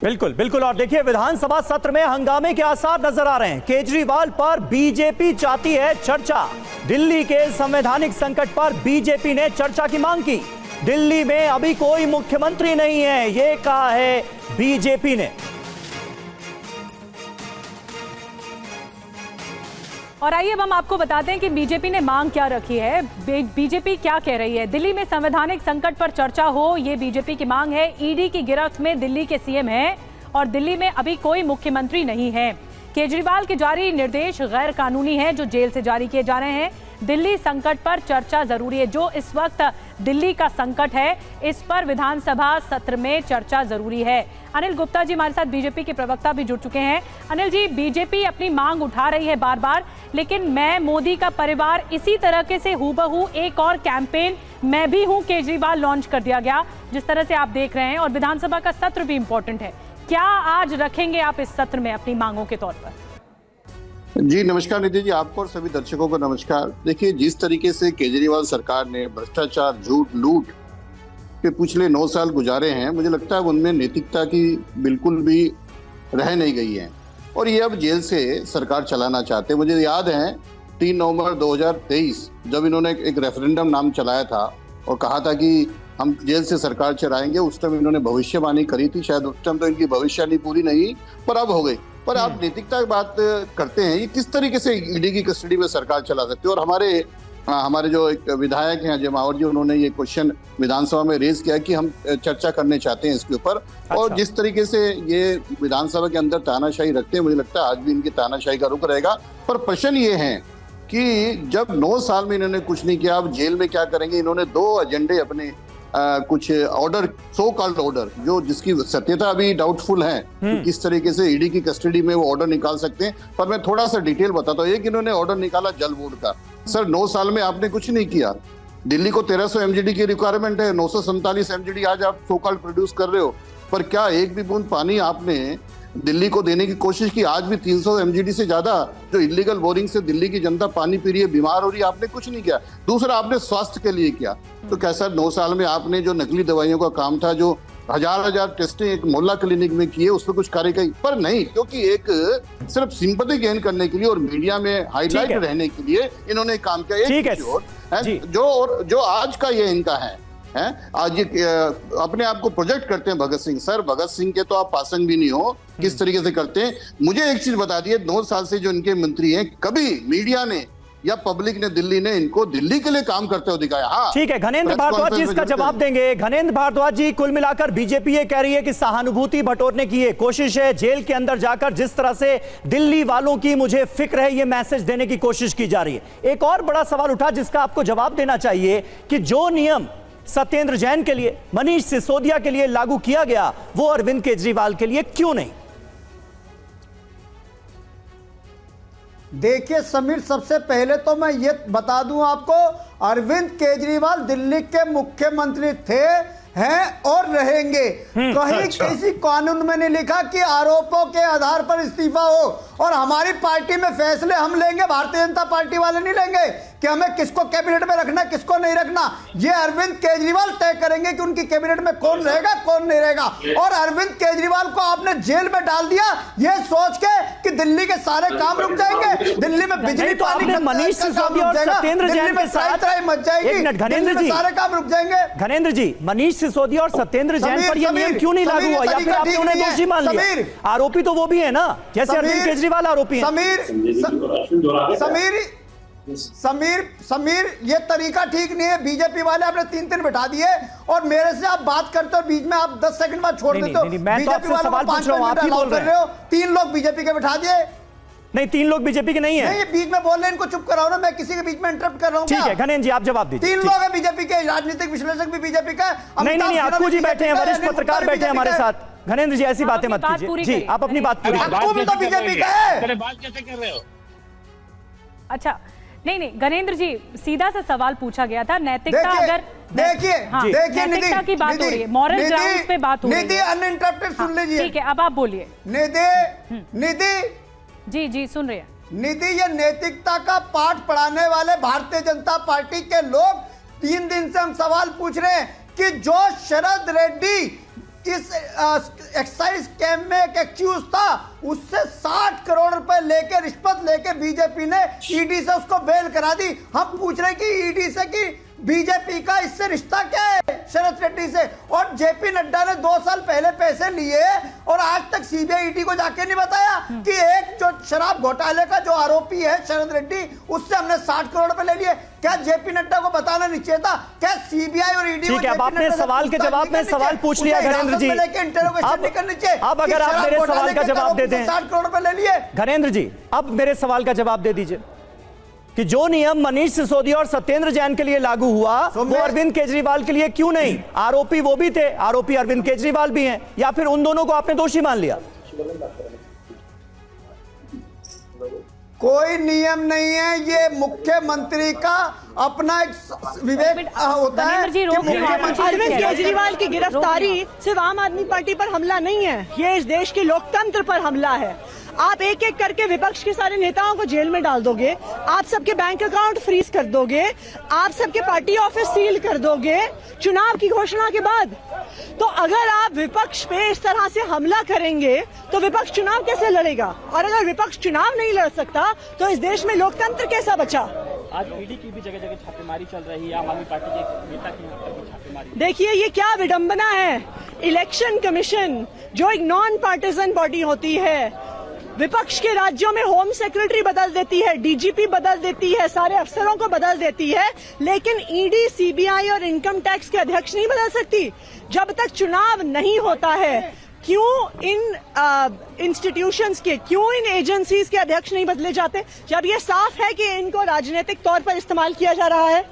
बिल्कुल बिल्कुल। और देखिए, विधानसभा सत्र में हंगामे के आसार नजर आ रहे हैं। केजरीवाल पर बीजेपी चाहती है चर्चा। दिल्ली के संवैधानिक संकट पर बीजेपी ने चर्चा की मांग की। दिल्ली में अभी कोई मुख्यमंत्री नहीं है, यह कहा है बीजेपी ने। और आइए अब हम आपको बताते हैं कि बीजेपी ने मांग क्या रखी है, बीजेपी क्या कह रही है। दिल्ली में संवैधानिक संकट पर चर्चा हो, ये बीजेपी की मांग है। ईडी की गिरफ्त में दिल्ली के सीएम हैं और दिल्ली में अभी कोई मुख्यमंत्री नहीं है। केजरीवाल के जारी निर्देश गैर कानूनी है जो जेल से जारी किए जा रहे हैं। दिल्ली संकट पर चर्चा जरूरी है। जो इस वक्त दिल्ली का संकट है, इस पर विधानसभा सत्र में चर्चा जरूरी है। अनिल गुप्ता जी हमारे साथ बीजेपी के प्रवक्ता भी जुड़ चुके हैं। अनिल जी, बीजेपी अपनी मांग उठा रही है बार बार, लेकिन मैं मोदी का परिवार इसी तरह के से हूबहू एक और कैंपेन मैं भी हूं केजरीवाल लॉन्च कर दिया गया, जिस तरह से आप देख रहे हैं। और विधानसभा का सत्र भी इंपॉर्टेंट है। क्या आज रखेंगे आप इस सत्र में अपनी मांगों के तौर पर? जी नमस्कार निधि जी, आपको और सभी दर्शकों को नमस्कार। देखिए, जिस तरीके से केजरीवाल सरकार ने भ्रष्टाचार, झूठ, लूट के पिछले 9 साल गुजारे हैं, मुझे लगता है उनमें नैतिकता की बिल्कुल भी रह नहीं गई है और ये अब जेल से सरकार चलाना चाहते हैं। मुझे याद है 3 नवंबर 2023 जब इन्होंने एक रेफरेंडम नाम चलाया था और कहा था कि हम जेल से सरकार चलाएंगे। उस टाइम इन्होंने भविष्यवाणी करी थी, शायद उस टाइम तो इनकी भविष्यवाणी पूरी नहीं पर अब हो गई। पर आप नैतिकता की बात करते हैं, ये किस तरीके से ईडी की कस्टडी में सरकार चला सकती है। और हमारे जो एक विधायक हैं अजय मावर जी, उन्होंने ये क्वेश्चन विधानसभा में रेज किया कि हम चर्चा करने चाहते हैं इसके ऊपर। और जिस तरीके से ये विधानसभा के अंदर तानाशाही रखते हैं, मुझे लगता है आज भी इनकी तानाशाही का रुख रहेगा। पर प्रश्न ये है कि जब 9 साल में इन्होंने कुछ नहीं किया, अब जेल में क्या करेंगे। इन्होंने 2 एजेंडे अपने कुछ ऑर्डर, सो कॉल्ड ऑर्डर, जो जिसकी सत्यता अभी डाउटफुल है कि किस तरीके से ईडी की कस्टडी में वो ऑर्डर निकाल सकते हैं। पर मैं थोड़ा सा डिटेल बताता हूँ। एक, इन्होंने ऑर्डर निकाला जल बोर्ड का। सर, 9 साल में आपने कुछ नहीं किया। दिल्ली को 1300 एमजीडी की रिक्वायरमेंट है, 947 एमजीडी आज आप सो कॉल्ड प्रोड्यूस कर रहे हो। पर क्या एक भी बूंद पानी आपने दिल्ली को देने की कोशिश की? आज भी 300 एमजीडी से ज्यादा जो इलीगल बोरिंग से दिल्ली की जनता पानी पी रही है, बीमार हो रही है, आपने कुछ नहीं किया। दूसरा, आपने स्वास्थ्य के लिए किया। तो कैसा 9 साल में आपने जो नकली दवाइयों का काम था, जो हजार टेस्टें एक मोहल्ला क्लिनिक में किए, उस पर कुछ कार्यवाही पर नहीं, क्योंकि एक सिर्फ सिंपैथी गेन करने के लिए और मीडिया में हाईलाइट रहने के लिए इन्होंने काम किया। जो आज का ये इनका है आज ये अपने आप को प्रोजेक्ट करते हैं भगत सिंह। सर, भगत सिंह के तो आप पासंग भी नहीं हो, किस तरीके से करते हैं। मुझे एक चीज बता दिए, 9 साल से जो इनके मंत्री हैं, कभी मीडिया ने या पब्लिक ने, दिल्ली ने इनको दिल्ली के लिए काम करते हुए दिखाया। हाँ, ठीक है, घनेंद्र भारद्वाज जी इसका जवाब देंगे। घनेंद्र भारद्वाज जी, कुल मिलाकर बीजेपी ये कह रही है कि सहानुभूति बटोरने की ये कोशिश है। जेल के अंदर जाकर जिस तरह से दिल्ली वालों की मुझे फिक्र है, ये मैसेज देने की कोशिश की जा रही है। एक और बड़ा सवाल उठा जिसका आपको जवाब देना चाहिए कि जो नियम सत्येंद्र जैन के लिए, मनीष सिसोदिया के लिए लागू किया गया, वो अरविंद केजरीवाल के लिए क्यों नहीं? देखिए समीर, सबसे पहले तो मैं ये बता दूं आपको, अरविंद केजरीवाल दिल्ली के मुख्यमंत्री थे, हैं और रहेंगे। कहीं किसी कानून में नहीं लिखा कि आरोपों के आधार पर इस्तीफा हो। और हमारी पार्टी में फैसले हम लेंगे, भारतीय जनता पार्टी वाले नहीं लेंगे कि हमें किसको कैबिनेट में रखना, किसको नहीं रखना। ये अरविंद केजरीवाल तय करेंगे कि उनकी कैबिनेट में कौन रहेगा, कौन नहीं रहेगा। और अरविंद केजरीवाल को आपने जेल में डाल दिया ये सोच के कि दिल्ली के सारे काम रुक जाएंगे, दिल्ली में बिजली पानी, मनीष सिसोदिया और सत्येंद्र जैन के साथ मच जाएगी, घनेंद्र जी सारे काम रुक जाएंगे। घनेंद्र जी, मनीष सिसोदिया और सत्येंद्र जैन पर यह नियम क्यों नहीं लागू हुआ, या फिर आपने उन्हें दोषी मान लिया? आरोपी तो वो भी है ना, जैसे अरविंद केजरीवाल आरोपी है। समीर, ये तरीका ठीक नहीं है। बीजेपी वाले आपने 3 बिठा दिए और मेरे से आप बात करते हो, बीच में आप 10 सेकंड बाद छोड़ देते हो। बीजेपी वालों को 5 मिनट अलाउ कर रहे हो। 3 लोग बीजेपी के बिठा दिए। नहीं, 3 लोग बीजेपी के नहीं है। नहीं, बीच में बोल रहे हैं, इनको चुप कराओ ना। मैं किसी के बीच में इंटरप्ट कर रहा हूँ? ठीक है घनेंद्र जी, आप जवाब दीजिए। 3 लोग हैं बीजेपी के, राजनीतिक विश्लेषक भी बीजेपी का। नहीं, अक्कू जी बैठे हैं, वरिष्ठ पत्रकार बैठे हैं हमारे साथ। घनेंद्र जी, ऐसी बातें मत कीजिए। जी, आप अपनी बात पूरी करिए। अक्कू भी तो बीजेपी का है। बात कैसे कर रहे हो? अच्छा, नहीं, गणेंद्र जी, सीधा सा सवाल पूछा गया था। नैतिकता, अगर देखिए नैतिकता की बात हो रही है, मॉरल ग्राउंड्स पे बात हो रही है। निधि अनइंटरप्टेड सुन लीजिए। ठीक है, अब आप बोलिए। निधि जी सुन रहे हैं। निधि, ये नैतिकता का पाठ पढ़ाने वाले भारतीय जनता पार्टी के लोग 3 दिन से हम सवाल पूछ रहे हैं कि जो शरद रेड्डी जिस एक्साइज कैंप में एक एक्यूज था उससे 60 करोड़ रुपए लेके रिश्वत लेके बीजेपी ने ईडी से उसको बेल करा दी। हम पूछ रहे कि ईडी से कि बीजेपी का इससे रिश्ता क्या है शरद रेड्डी से? और जेपी नड्डा ने 2 साल पहले पैसे लिए और आज तक सीबीआई ईडी को जाके नहीं बताया कि एक जो शराब घोटाले का जो आरोपी है शरद रेड्डी उससे हमने 60 करोड़ रुपए ले लिए। क्या जेपी नड्डा को बताना नहीं चाहिए था? क्या सीबीआई और ईडी ठीक है, अब आपने सवाल के जवाब में सवाल पूछ लिया घनेंद्र जी। अब अगर आप मेरे सवाल का जवाब दे दें, 60 करोड़ रुपए ले लिए। घनेंद्र जी अब मेरे सवाल का जवाब दे दीजिए कि जो नियम मनीष सिसोदिया और सत्येंद्र जैन के लिए लागू हुआ वो अरविंद केजरीवाल के लिए क्यों नहीं? आरोपी वो भी थे, आरोपी अरविंद केजरीवाल भी हैं, या फिर उन दोनों को आपने दोषी मान लिया? कोई नियम नहीं है, ये मुख्यमंत्री का अपना एक विवेक होता है। अरविंद केजरीवाल की गिरफ्तारी सिर्फ आम आदमी पार्टी पर हमला नहीं है, ये इस देश के लोकतंत्र पर हमला है। आप एक एक करके विपक्ष के सारे नेताओं को जेल में डाल दोगे, आप सबके बैंक अकाउंट फ्रीज कर दोगे, आप सबके पार्टी ऑफिस सील कर दोगे चुनाव की घोषणा के बाद। तो अगर आप विपक्ष पे इस तरह से हमला करेंगे तो विपक्ष चुनाव कैसे लड़ेगा? और अगर विपक्ष चुनाव नहीं लड़ सकता तो इस देश में लोकतंत्र कैसा बचा? आज ईडी की भी जगह जगह छापेमारी चल रही है, आम आदमी पार्टी के नेता की यहाँ पर भी छापेमारी। देखिए ये क्या विडंबना है। इलेक्शन कमीशन जो एक नॉन पार्टिजन बॉडी होती है, विपक्ष के राज्यों में होम सेक्रेटरी बदल देती है, डीजीपी बदल देती है, सारे अफसरों को बदल देती है, लेकिन ईडी, सीबीआई और इनकम टैक्स के अध्यक्ष नहीं बदल सकती जब तक चुनाव नहीं होता है। क्यों इन इंस्टीट्यूशंस के, क्यों इन एजेंसीज के अध्यक्ष नहीं बदले जाते जब ये साफ है कि इनको राजनीतिक तौर पर इस्तेमाल किया जा रहा है?